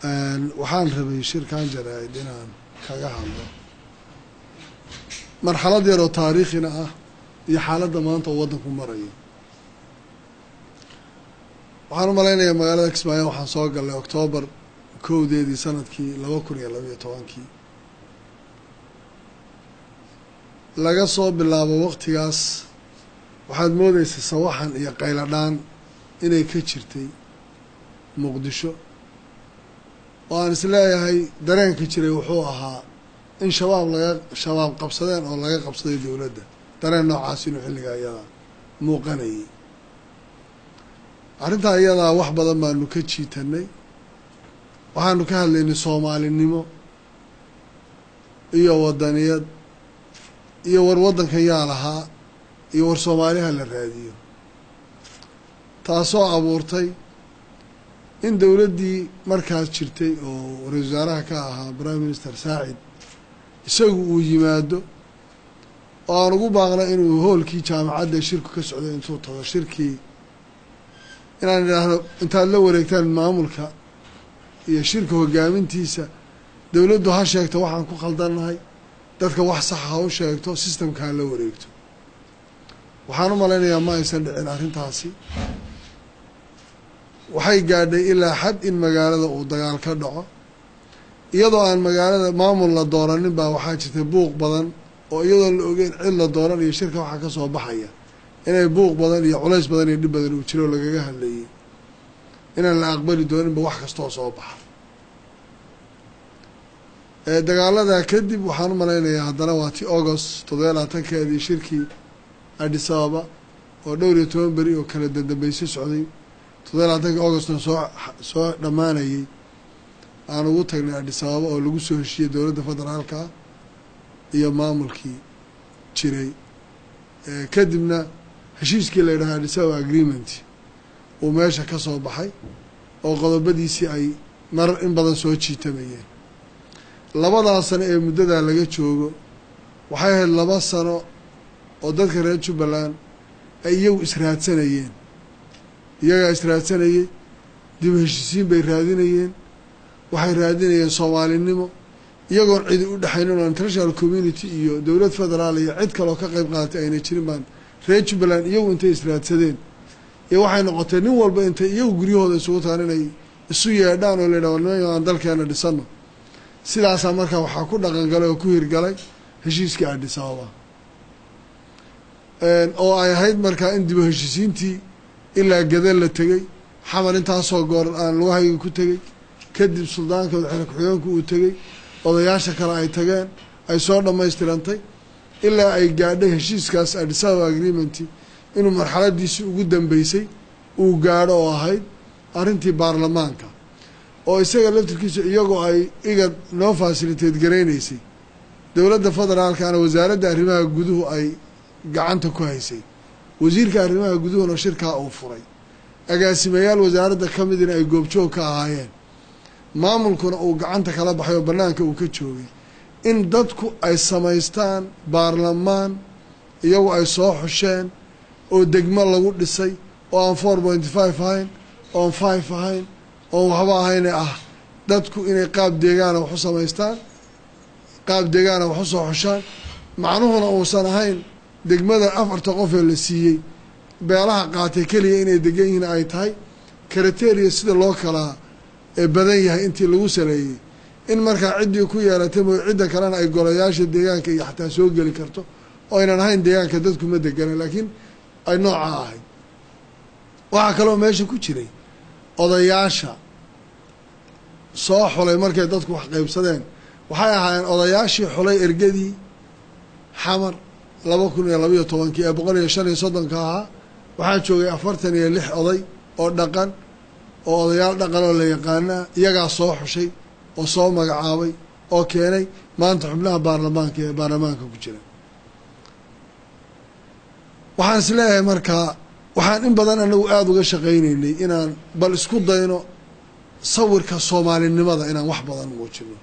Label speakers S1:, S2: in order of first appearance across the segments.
S1: waxaan rabay shirkan jaraa'id inaan kaga hadlo marxalad yar oo taariikhina ah iyo xaaladda maanta oo waddanku marayo. waxaan u malaynayaa magaalada Kismaayo waxaan soo galnay Oktoobar 1 sanadkii 2012 laga soo bilaabo waqtigaas waxaad moodaysaa sawaxan iyo qayladhaan inay ka jirtay Muqdisho oo aan isleeyahay dareenka jiray wuxuu ahaa in shabaab qabsadeen oo laga qabsaday dowladda dareen noocaas inuu xilliga iyada muuqanayay. arrintaa iyadaa wax badan baanu ka jiitanay, waxaanu ka hadlaynay soomaalinimo iyo wadaniyad iyo war waddankan yaa lahaa iyo war soomaaliha la raadiyo, taasoo abuurtay in dowladdii markaas jirtay oo ra-iisul wasaaraha ka ahaa prime minister Saacid isagu uu yimaado oo aan ugu baaqnay inuu hoolkii jaamacadda shirku ka socday intuu tago shirkii inaan idhaahdo intaad la wareegtaan maamulka iyo shirka hogaamintiisa dowladdu ha sheegto waxaan ku khaldannahay, dadka wax sax ha u sheegto, systemka ha la wareegto. waxaan u malaynayaa ma aysan dhicin arrintaasi. waxay gaadhay ilaa xad in magaalada uu dagaal ka dhaco iyadoo aan magaalada maamul la dooranin baa waxaa jirtay buuq badan oo iyadoo la ogeyn cid la dooran iyo shirka waxaa ka soo baxaya inay buuq badan iyo culays badan iyo dhib badan uu jiro lagaga hadlayay inaan la aqbali dooninba wax kastoo soo baxa. dagaaladaa kadib waxaan u malaynayaa haddana waa ti August 27 shirkii Addis Ababa oo 12 beri oo kala dambeysay socday 27 Augustna soo dhammaanayay aan ugu tagnay Addis Ababa oo lagu soo heshiiyey dowladda federaalka iyo maamulkii jiray. kadibna heshiiskii la yidhaahdo Addis Ababa agreement uu meesha ka soo baxay oo qodobadiisii ay mar in badan soo jiitamayeen. labadaas sano ee muddadaa laga joogo waxay ahayd 2 sano oo dadka reer Jubbaland ay iyagu israadsanayeen, iyagaa israadsanayay, dib u heshiisiin bay raadinayeen, waxay raadinayeen soomaalinimo iyagoon cidi u dhexaynin oo international community iyo dowlad federaal iyo cid kaloo ka qayb qaadatay ayna jirin baan reer Jubbaland iyagu intay israadsadeen iyo waxay noqotay nin walba intay iyagu guryahooda isugu tagaan inay isu yeedhaan oo la yidhahdo aan dalkeena dhisano. sidaasaa markaa waxaa ku dhaqangalay oo ku hirgalay heshiiskii Addis Ababa oo ay ahayd markaa in dib u heshiisiintii ilaa gadal la tegey, xamar intaasoo goor aan lugahayga ku tegey, kadib suldaanka madaxweyne ku-xigeenku uu tegey, odayaasha kale ay tageen, ay soo dhammaystirantay ilaa ay gaadhay heshiiskaas Addis Ababa agreement inuu marxaladiisii ugu dambeysay uu gaadho oo ahayd arrintii baarlamaanka oo isaga laftirkiisa iyagoo ay igad noo facilitate garaynaysay dowladda federaalkana wasaaradda arrimaha guduhu ay gacanta ku haysay, wasiirka arrimaha guduhuna shirkaa uu furay, agaasimayaal wasaaradda ka midina ay goobjoog ka ahaayeen, maamulkuna uu gacanta kala baxay oo bannaanka uu ka joogay in dadku ay samaystaan baarlamaan iyagu ay soo xusheen oo degmo lagu dhisay oo aan 4.5 ahayn oo aan 5 ahayn oo waxba ahayne ah dadku inay qaab deegaana wax u samaystaan, qaab deegaana wax u soo xushaan, macnuhuna uusan ahayn degmada 4 qof ee la siiyey beelaha qaatay keliya inay degan yihiin ay tahay kriteria sida loo kala badan yahay intii lagu saleeyey in markaa ciddii ku yeelatay mooy cidda kalena ay golayaasha deegaanka iyo xataa soo geli karto oo aynan ahayn deegaanka dadku ma degana laakiin ay noocaa ahayd. waxaa kaloo meesha ku jiray odayaasha soo xulay markay dadku wax qaybsadeen waxay ahaayeen odayaashii xulay ergadii xamar 2012 ee 135 ahaa. waxaa joogay 46 oday oo dhaqan oo odayaal dhaqan oo la yaqaanaa iyagaa soo xushay oo soo magacaabay oo keenay maanta xubnaha baarlamaanka ee baarlamaanka ku jira. waxaan is leeyahay markaa waxaan in badan anagu aada uga shaqaynaynay inaan bal isku dayno sawirka soomaalinimada inaan wax badan muujino.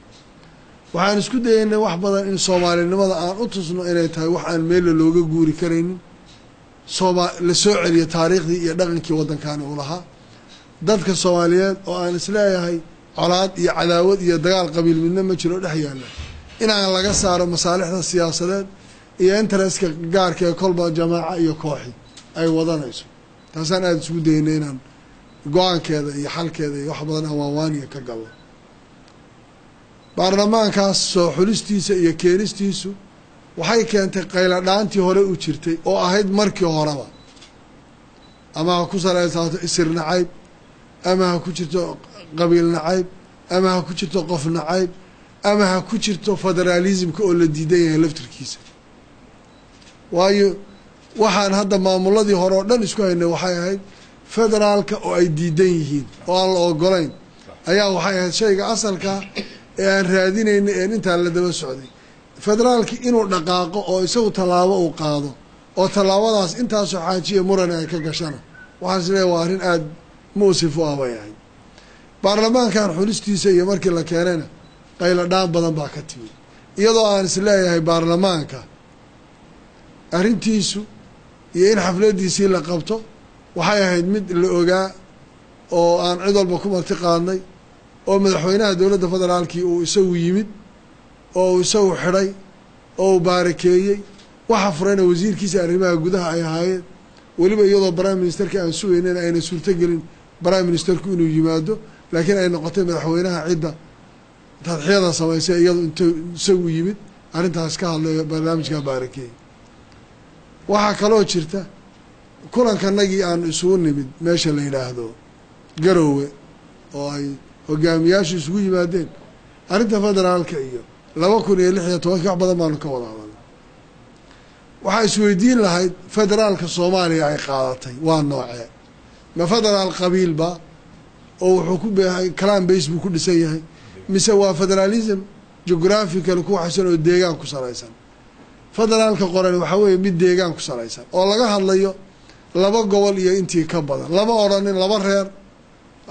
S1: waxaan isku dayaynay wax badan in soomaalinimada aan u tusno inay tahay wax aan meel looga guuri karaynin, la soo celiyo taariikhdii iyo dhaqankii waddankaani u lahaa. dadka Soomaaliyeed oo aan isleeyahay colaad iyo cadaawad iyo dagaal qabiil midna ma jiro dhex yaalla inaan laga saaro masaalixda siyaasadeed iyo interestka gaarka ee kolba jamaaca iyo kooxi ay wadanayso taasaan aada isugu daynay inaan go-aankeeda iyo xalkeeda iyo wax badan aan waanwaaniya ka galno baarlamaankaas soo xulistiisa iyo keenistiisu waxay keentay qayladhaantii hore u jirtay oo ahayd markii horeba ama ha ku salaysaato isir nacayb ama ha ku jirto qabiil nacayb ama ha ku jirto qof nacayb ama ha ku jirto federaalismka oo la diidan yahay laftirkiisa waayo waxaan hadda maamuladii hore oo dhan isku haynay waxay ahayd federaalka oo ay diidan yihiin oo aan la ogolayn ayaa waxay ahayd shayga asalkaa ee aan raadinayna een intaa la daba socday federaalki inuu dhaqaaqo oo isagu tallaabo uu qaado oo tallaabadaas intaasoo xaajiya murane ay ka gashana waxaan is leeyahay waa arrin aada muusif u ah bay ahayd baarlamaankan xulistiisa iyo markii la keenayna qayladhaan badan baa ka timid iyadoo aan is leeyahay baarlamaanka arrintiisu iyo in xafladiisii la qabto waxay ahayd mid la ogaa oo aan cid walba ku marti qaadnay oo madaxweynaha dowladda federaalkii uu isagu yimid oo uu isagu xidhay oo uu baarakeeyey waxa furayna wasiirkiisa arrimaha gudaha ay ahaayeen weliba iyadoo prime ministerka aan sugaynen ayna suurtogelin prime ministerku inuu yimaado laakiin ay noqotay madaxweynaha cidda tadxiyada samaysay iyado intuu isagu yimid arrintaas ka hadlayo barnaamijkaa baarakeeyey waxaa kaloo jirta kulankanagii aan isugu nimid meesha la yidhaahdo garoowe oo ay hogaamiyaashu isugu yimaadeen arrinta federaalka iyo 2016 wax badan baanu ka wada hadalnay waxaa isweydiin lahayd federaalka soomaaliya ay qaadatay waa noocee ma federaal qabiilba oo wuxuu ku beehay clan base buu ku dhisan yahay mise waa federalism geographical ku waxaysan oo deegaan ku salaysan federaalka qoran waxaa weeye mid deegaan ku salaysan oo laga hadlayo 2 gobol iyo intii ka badan lama odhanin 2 reer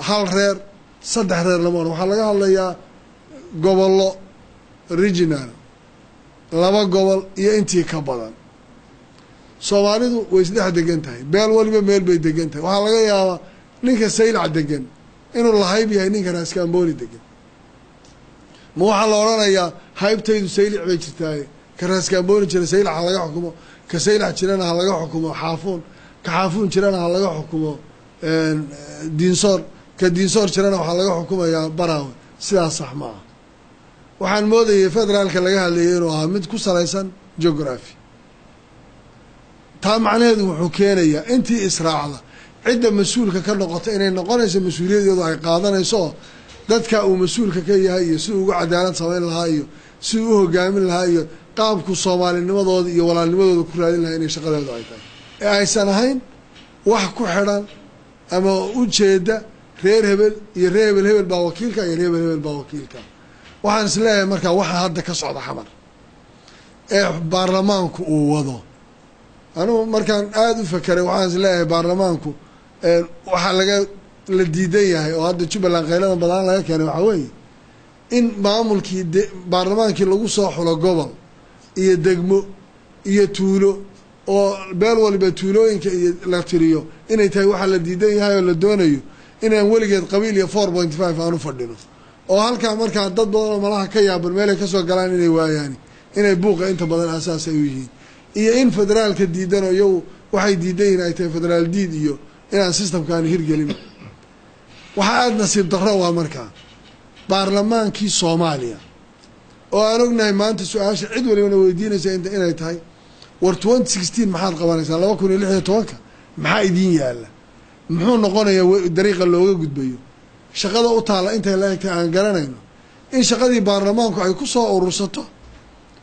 S1: hal reer 3 reer lama odhan waxaa laga hadlayaa gobollo regional 2 gobol iyo intii ka badan soomaalidu way isdhex degan tahay beel waliba meel bay degan tahay waxaa laga yaabaa ninka saylac degan inuu lahayb yahay ninka raaskaambooni degan ma waxaa la odhanayaa haybtaydu saylic bay jirtaaye ka raaskaambooni jira saylac ha laga xukumo ka saylac jirana ha laga xukumo xaafuun ka xaafuun jirana ha laga xukumo diinsoor ka diinsoor jirana waxaa laga xukumayaa baraawe sidaas sax ma ah waxaan moodayay federaalka laga hadlayay inuu ahaa mid ku salaysan geography taa macnaheedu wuxuu keenayaa intii israacda cidda mas-uulka ka noqota inay noqonayso mas-uuliyadoodu ay qaadanayso oo dadka uu mas-uulka ka yahay iyo siduu uga cadaalad samayn lahaa iyo siduu u hogaamin lahaa iyo qaabku soomaalinimadooda iyo walaalnimadooda ku raadin lahaa inay shaqadeedu ay tahay ee aysan ahayn wax ku xidhan ama ujeeda reer hebel iyo reer hebel hebel baa wakiilka iyo reer hebel hebel baa wakiilka waxaan is leeyahay markaa waxa hadda ka socda xamar ee baarlamaanku uu wado anugu markaan aada u fakeray waxaan is leeyahay baarlamaanku waxaa la diidan yahay oo hadda jubbaland qayladan badaan laga keenay waxaa weeye in maamulkii baarlamaankii lagu soo xulo gobol iyo degmo iyo tuulo oo beel waliba tuulooyinka iyo la tiriyo inay tahay waxaa la diidan yahay oo la doonayo inaan weligeed qabiil iyo 4.5 aan u fadhino oo halkaa markaa dad badan oo malaha ka yaaban meelay kasoo galaan inay waayaani inay buuqa inta badan asaas ay u yihiin iyo in federaalka diidan oo iyagu waxay diidan yihiin ay tahay federaal diid iyo inaan systemkaani hirgelin waxaa aada nasiib darro waa markaa baarlamaankii soomaaliya oo aan ognahay maanta su-aasha cid walibana weydiinaysa inay tahay war 2016 maxaad qabanaysaa 2016 maxaa idiin yaalla muxuu noqonayaa dariiqa looga gudbayo shaqada u taalla intay la egtay aan garanayno in shaqadii baarlamaanku ay ku soo urursato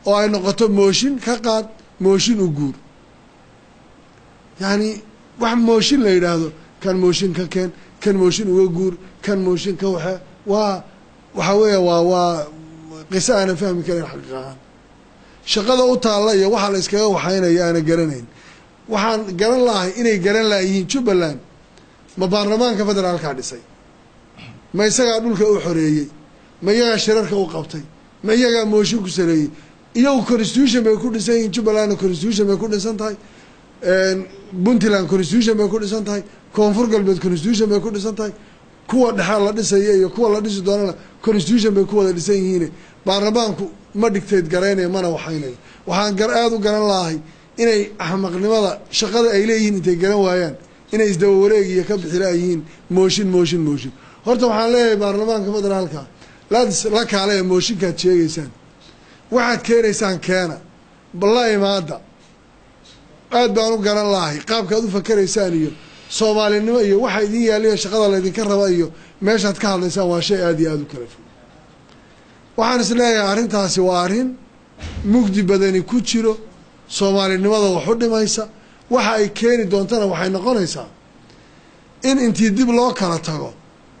S1: oo ay noqoto mooshin ka qaad mooshin u guur yacni wax mooshin la yidhaahdo kan mooshin ka keen kan mooshin uga guur kan mooshin ka waxe waxaa weeya waa qiso aanan fahmi karin xaqiiq ahaan shaqada u taalla iyo waxaa la iskaga waxaynaya aanan garanayn waxaan garan lahay inay garan laayihiin jubbaland ma baarlamaanka federaalkaa dhisay ma isagaa dhulka u xoreeyey ma iyagaa shirarka u qabtay ma iyagaa mooshin ku sareeyey iyagu constitution bay ku dhisan yihiin jubbalandna constitution bay ku dhisan tahay puntland constitution bay ku dhisan tahay koonfur galbeed constitution bay ku dhisan tahay kuwa dhaxal la dhisay iyo kuwa la dhisi doonana constitution bay ku wada dhisan yihiin baarlamaanku ma dictate gareynay mana waxaynay waxaan aad u garan lahay inay ahmaqnimada shaqada ay leeyihiin intay garan waayaan inay isdaba wareegiyo ka bixilaayihiin mooshin horta waxaan leeyahay baarlamaanka federaalka la kaalay mooshinka sheegaysaan waxaad keenaysaan keena balla imaada aad baan u garan lahay qaabka aad u fakaraysaan iyo Soomaalinimo iyo waxa idin yaaliyo shaqada la idin ka raba iyo meeshaad ka hadlaysaan waa shay aad iyo aad u kala fog waxaan isleeyahay arrintaasi waa arrin mugdi badani ku jiro Soomaalinimada wax u dhimaysa waxa ay keeni doontana waxay noqonaysaa in intii dib loo kala tago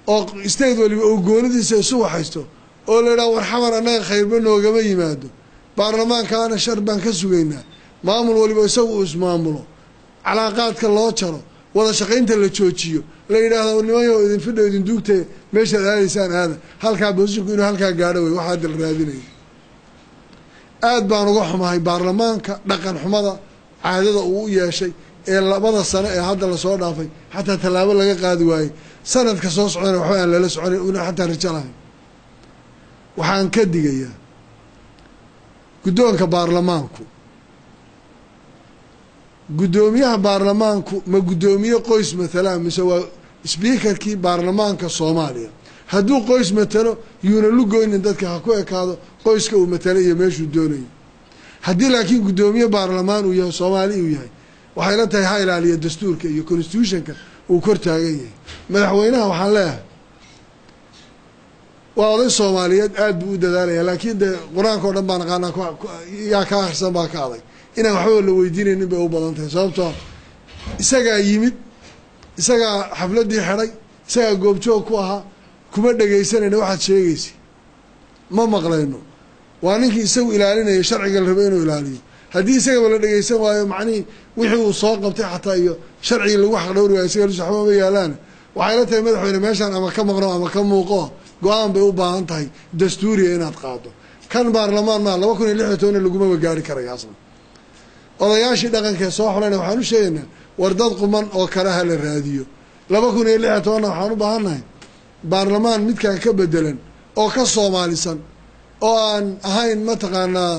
S1: oo state waliba oo goonidiisa isu waxaysto oo la yiraahdo war xamar anaga khayrba noogama yimaado baarlamaankaana shar baan ka sugaynaa maamul waliba isagu ismaamulo calaaqaadka loo jaro wada shaqaynta la joojiyo la yiraahdo nimayo idin fidho idin duugtay meesha aadaysaan aada halka boosinku inuu halka gaadho way waxa dal raadinay aad baan uga xumahay baarlamaanka dhaqan xumada caadada uu yeeshay ee labada sano ee hadda la soo dhaafay hatta talaabo laga qaadi waayay sanadka soo socda waxa aan la soconay una hatta rajalahay waxaan ka digayaa guddoonka baarlamaanku gudoomiyaha baarlamaanku ma gudoomiye qoys matala mise waa speakerkii baarlamaanka Soomaaliya hadduu qoys matalo yuuna lugoyn dadka ha ku ekaado qoyska uu matala iyo meeshuu doonayo haddii laakiin gudoomiye baarlamaan uu yahay Soomaali uu yahay waxay la tahay ha ilaaliyo dastuurka iyo constitutionka uu kor taagan yahay madaxweynaha waxaan leeyahay waa oday Soomaaliyeed aad buu u dadaalaya laakiin quraanka oo dhan baan aqaana yaa ka akhrisan baa ka adag inaan waxba la weydiinaynin bay u badan tahay sababtoo isaga yimid isaga xafladii xiray isaga goobjoog ku ahaa kuma dhageysanayna waxaad sheegaysay ma maqlayno waa ninkii isagu ilaalinaya sharciga la rabo inuu ilaaliyo haddii isaga la dhageysan waayo macni wixii uu soo qabtay xataa iyo sharciga lagu xaq dhowr waayo isaga waxba ma yaalaan waxay la tahay madaxweyne meeshan ama ka maqno ama ka muuqo go'aan bay u baahan tahay dastuuriga inaad qaado kan baarlamaan ma 2016 laguma gaari karayo aslan odayaashii dhaqanka soo xulana waxaan u sheegaynaa war dad quman oo kala la raadiyo 2016 waxaan u baahanahay baarlamaan midkan ka bedelan oo ka Soomaalisan oo aan ahayn ma taqaanaa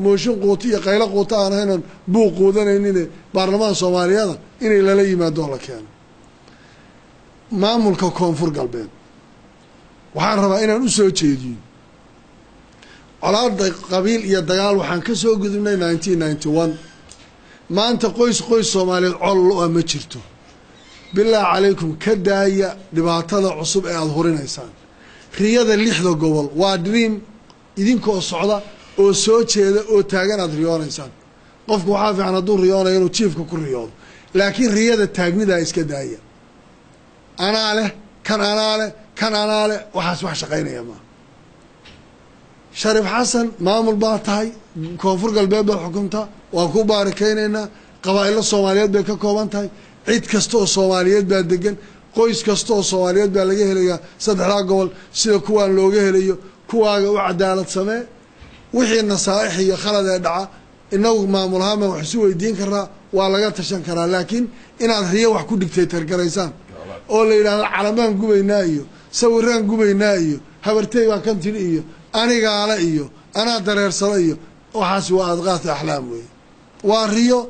S1: mooshin quuti iyo qaylo quuta aan ahayn buuq quudanaynin baarlamaan Soomaaliyada inay lala yimaado la keeno maamulka koonfur galbeed waxaan rabaa inaan u soo jeediyo colaad qabiil iyo dagaal waxaan ka soo gudubnay 1991 maanta qoys Soomaaliyeed col ma jirto bilaa calaykum ka daaya dhibaatada cusub ee aad horinaysaan riyada 6 gobol waa dream idinkoo socda oo soo jeeda oo taagan aad riyoonaysaan qofku waxa fiican hadduu riyoonayo inuu chiefka ku riyoodo laakiin riyada taagnida iska daaya anaa leh kan anaa leh waxaas wax shaqaynaya ma Sharif Xasan maamul baa tahay koonfur galbeed baa xukunta waa ku baarakaynayna qabaa'ilo Soomaaliyeed bay ka kooban tahay cid kasta oo Soomaaliyeed baa degan qoys kasta oo Soomaaliyeed baa laga helayaa 3 gobol sida kuwaan looga helayo kuwaaga u cadaalad samee wixii nasaaix iyo khalad ee dhaca inagu maamulaha wax isu weydiin karaa waa laga tashan karaa laakiin inaad riyo wax ku dictator garaysaan oo la yiraahdo calamaan gubaynaa iyo sawiraan gubaynaa iyo habartay waa kan tiri iyo aniga ala iyo ana dareersada iyo waxaas waa adqaat axlaam weey waa riyo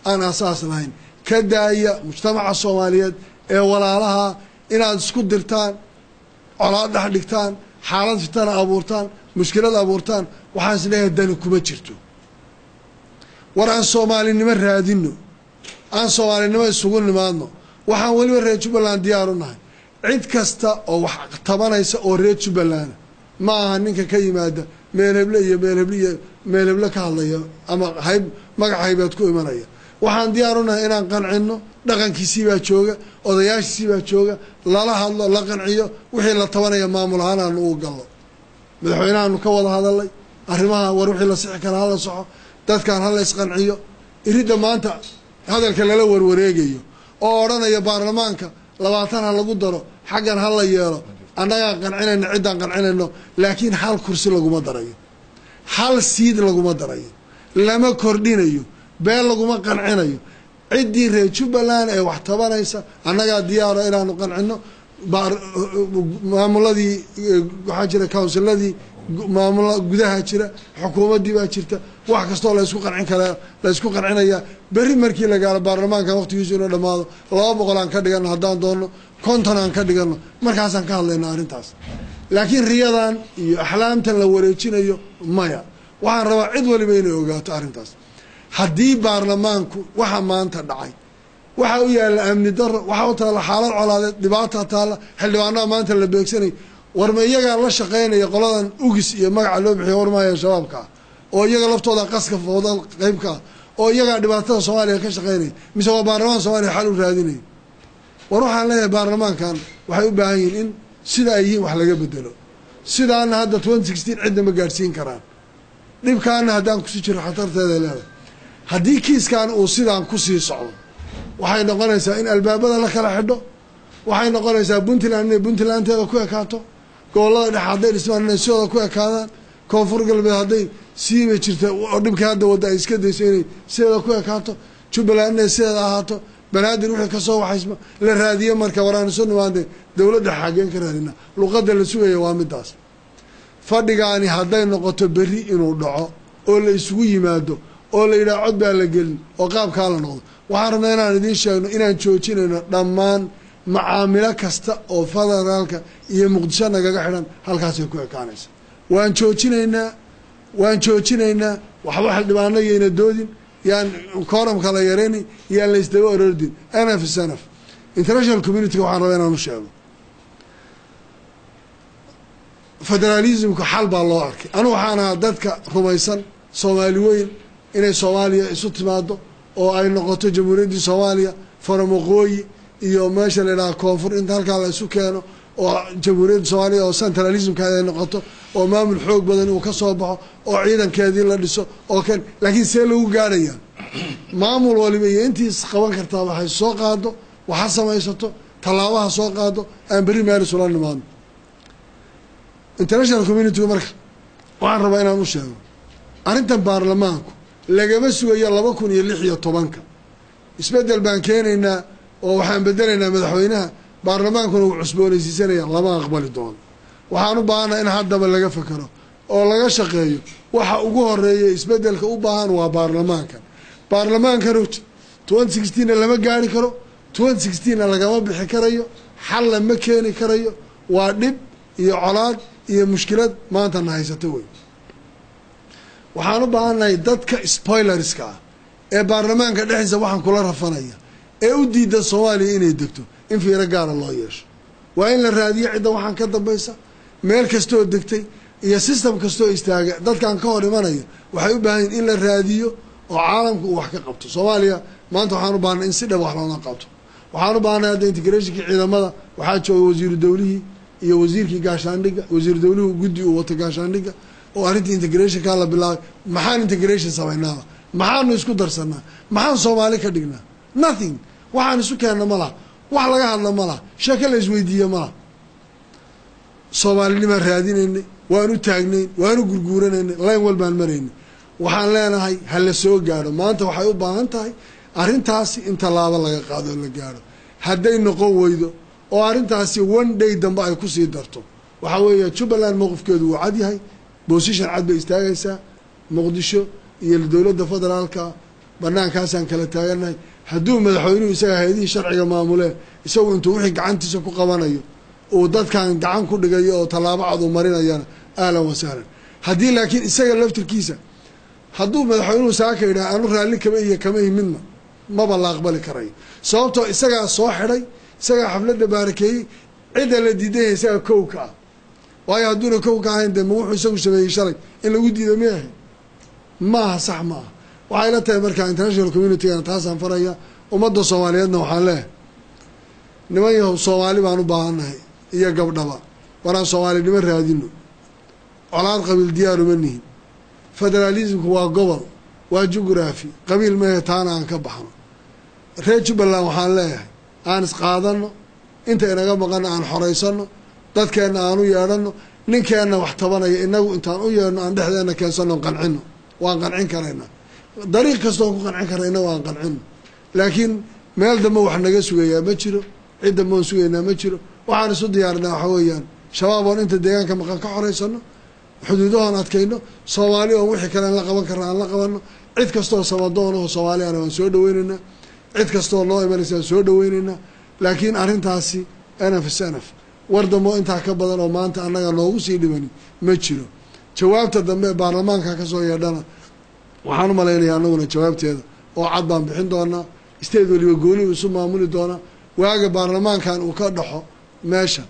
S1: aan asaas lahayn ka daaya mujtamaca Soomaaliyeed ee walaalaha inaad isku dirtaan colaad dhex dhigtaan xaalad fitan abuurtaan mushkilad abuurtaan waxaan isleeyahay dani kuma jirto war aan Soomaalinimo raadino aan Soomaalinimo isugu nimaadno waxaan waliba reer Jubbaland diyaar u nahay cid kasta oo wax tabanaysa oo reer Jubbaland ma aha ninka ka yimaada meelheble ka hadlaya ama hayb magac haybaad ku imanaya waxaan diyaar u nahay inaan qancino dhaqankiisii baa jooga odayaashiisii baa jooga lala hadlo la qanciyo wixii la tabanaya maamul ahaan aan u galno madaxweynaha ka wada hadalay arrimaha war wixii la sixi kara la soxo dadkan hal is qanciyo irida maanta hadalka lala warwareegayo oo oranaya baarlamaanka 20 lagu daro xagan hal la yeelo annaga qancinayna ciidan qancinayno laakiin hal kursi laguma darayo hal siid laguma darayo lama kordhinayo beel laguma qancinayo عدي ريتشو بلان أي واحتبنا يسا أنا قاعد ديار إلى نقل عنه معاملة دي حاجة كونسل الذي معاملة جدها كذا حكومة دي باشرته واحد كستول لا يسوق عن كلا لا يسوق عن يا بري مركي لقى البرلمان كان وقت يجون لما الله بقولان كدجان هدان دونه كونتنا كدجان مركز كان لنا أرنتاس لكن رياضان أحلام تلوريتشين أيو مايا وعن رواع عد ولا بينه وقات أرنتاس حدي برلمان وحما أنت دعي وحاوي الأمن در وحاوت الحالة على دبعتها تالا حلو أنا ما أنت اللي بيكسني ورما يجا الله شقين يقولون أوجس يمجع لهم حوار ما يا شبابك أو يجا لفتوا ذا قصك فوضى قيمك أو يجا دبعتها سوالي كشقيني مسوا برلمان سوالي حلو راديني وروح عليه برلمان كان وحيبقى بعين إن سيدا أيه وحلاقة بدلو سيدا أن هذا 2016 عندما قارسين كران نيب كان هذا كسير حضرت هذا لا هدي كيس كان أو سيدا كسي صعب وحين نقولنا إن الباب هذا لك على حده وحين نقولنا بنتلان تيجا كوي كاتو قولنا نحضر اسمه نسيو كوي كذا كونفور قلبي هذين سيبه شرته ودم كهذا ودا إسكت يسيني سيدا كوي كاتو شو بلانه سيدا هاتو بنادي روح كسوة حسمة للراديو مركب ورا نسون وادي دولة حاجين كرهنا لقد اللسوية يوامي داس فدقاني هذين نقطة بري إنه دعاء أول يسوي ماده أول إلى عد على جل وقام كلا نقول وحرنا هنا ندين شيء إن نشوفين ضمان معاملة كستا أو فضلك يمقدسنا جاحنا هالكاسي كوي كانس وان شوفين وحواحد دبانا يندودين يعني كارم كلا يريني يعني يستوى ردين أنا في السنة international community وحنا هنا نشوفه فدراليزم كحال بالله أركي أنا وحنا ضدك رميسان صوماليين إن صوماليا صوت ماده أو أي نقطة جمهورية صوماليا فرمقوي يوم ماشى لنا كونفور إنت هالكلا سكانه أو جمهورية صوماليا أو سنتراليزم كهذه النقطة أو ما من حقوق بدن وكصوبه أو عيدا كهذه للسو أو كان لكن سيلو قاريا معمول ولبي أنت قوان كرتابة هاي السوق هذا وحسب ما يسطو طلعوها سوق هذا أمبري مارس ولا نمان international community مرك وعن ربعنا مشاهد أنت برلمانكم لجمسوا يلا بكون يلحي طبانك اسبدل بانكين إن وحن بدلنا مدحوينها برلمانكم وعصبون سنة يلا ما أقبل الدون وحنو بعنا إن حد ما لقى فكره أو لقى شقيه وحقوه الرئي اسبدل كأوبان وبرلمانك برلمانك روت 2016 لما قاري كرو 2016 لقى ما بحكريه حل مكاني كريه وادب يعلاج هي مشكلة ما أنت نهايستوي وحنو بعنا يدك سبويلرز كا برلمان كده حسب واحد كلها فنية ودي ده سوالي إني دكتور إن في رجال الله يش وإن الرادية عدا واحد كده بيسا ميل كستو دكتي هي سيستم كستو استاج ده كان كوري منايا وحيبقى إن الراديو وعالم وحكي قبته سواليا ما أنتوا حنو بعنا إن سيدا وحنا قبته وحنو بعنا هذا إنتجريشن كعيدا ماذا وحاجة وزير الدولي هي وزير كي قاشاندقة وزير دولي وجودي وتقاشاندقة وأنت إنتجريشن كلا بالله محان إنتجريشن سويناها محان نسكو درسنا محان صومالي كدقنا nothing وحان سكاننا ملا وحلا قاعدنا ملا شكل إزويدية ملا صومالي ما رادين إني وأنو تاجنين وأنو جرجورين إني لا يقول بالمرين وحان لنا هاي هل السوق جارو ما أنت وحيو بانت هاي أرنتاسي أنت لا والله قاعد ولا جارو هدين نقوة يدو وأرنتاسي one day دم بقى يكسي درتو وحوي شو بلان موقف كده وعادي هاي بوسيشن عاد بيستاجيسا مقدشو يلدولة فدرالك برنامج كاسان كلا تاجرنا هدوم مدحوينه يسوي هذه شرعية معمولة يسوي أنتوا وحي قعنتي سكو قوانيو وضد كان قعان كل جاي أو طلابة عضو مرينا يانا أهلا وسهلا هدي لكن يسوي لفت الكيسة هدوم مدحوينه ساكر أنا رأي كمية منا ما بالله أقبل كراي صوته يسوي صاحري يسوي حفلة باركي عدا الذي يسوي كوكا وهي هدونا كوكا عندما موح يسوي شبيه شرعي إلا ودي دمياه ما صح ما وعائلته مركز international community أنا تحسن فريا ومدة صومالياتنا وحاله نميه صومالي بانو باهنا هي قبل دبا ورا صومالي نمر هادينه على قبيل ديار منه فدراليزم هو قبل وجغرافي قبيل ما يتانا عن كبحنا ريتش بالله وحاله أنس قادنا أنت أنا قبل قنا عن حريصنا ضد كأن أنو يارنا نكأن واحتبنا إنه أنت أنو يارنا عند حدنا كان صنع قنعنا وقنعين كرينا طريق كستو قنعين كرينا وقنعين laakiin meel dambe wax naga sugayaa ma jiro cid dambe oon sugaynaa ma jiro waxaan isu diyaarinaa waxa weeyaan shabaab oon inta deegaanka maqan ka xoreysano xuduudahoon adkayno soomaali oon wixii kale aan la qaban karna aan la qabanno cid kastoo samadoon oo soomaali ana waan soo dhaweynaynaa cid kastoo noo imanaysa waan soo dhaweynaynaa laakiin arrintaasi anaf is anaf war dambe oo intaa ka badan oo maanta annaga noogu sii dhibani ma jiro jawaabta dambe ee baarlamaanka ka soo yeedhana waxaan u malaynayaa annaguna jawaabteeda oo cad baan bixin doonaa isteed weliba gooni isu maamuli doonaa waaga baarlamaankan uu ka dhaxo meesha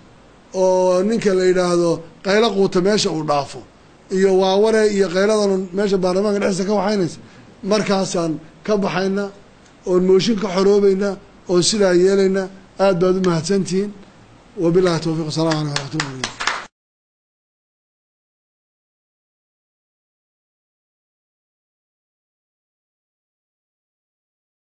S1: oo ninka la yidhaahdo qaylo quuta meesha uu dhaafo iyo waaware iyo qayladan meesha baarlamaanka dhexdiisa ka waxaynaysa markaasaan ka baxaynaa oon mooshin ka xoroobeynaa oon sidaa yeelaynaa aad baad u mahadsantihiin wabillahi tawfiiq. assalaamu calaykum waraxmatullahi wabarakatu.